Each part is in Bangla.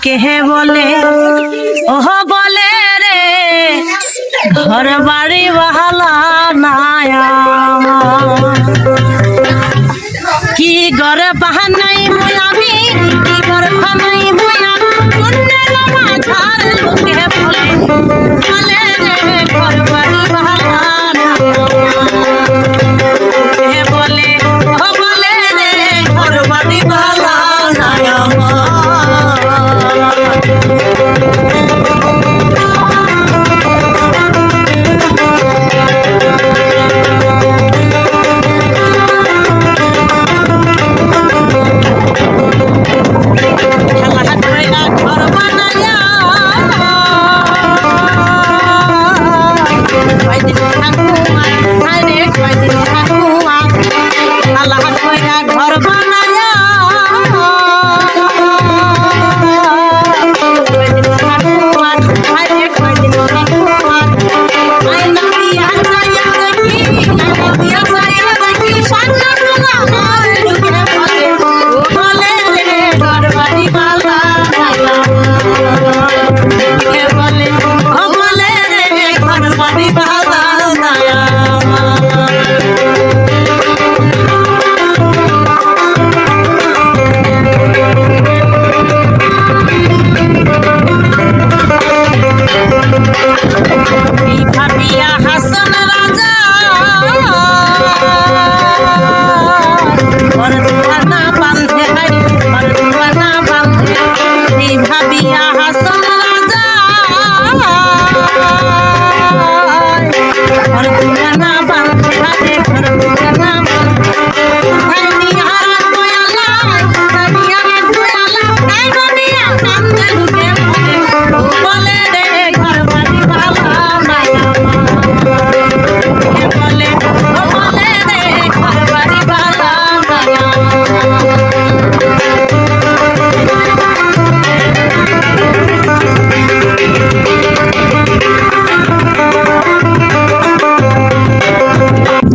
কেহে বলে ওহ বলে রে ঘর বাড়ি বাহালা নায়া কি ঘরে বাহানাই মুই আমি কি ঘর বাহানাই মুই আমি শুনলে লামা ঝাড় লোকে বলে বলে রে ঘর বাড়ি বাহালা নায়া কেহে বলে ওহ বলে রে ঘর বাড়ি বাহালা নায়া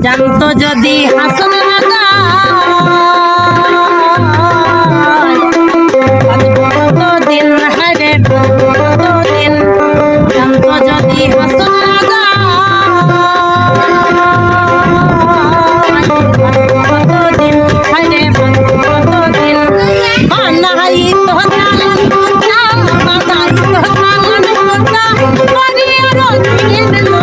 জানতো যদি হাসন দিন হারে দিন জানতো যদি হাসন দিন হারে দিন বানাই তো বানাই তো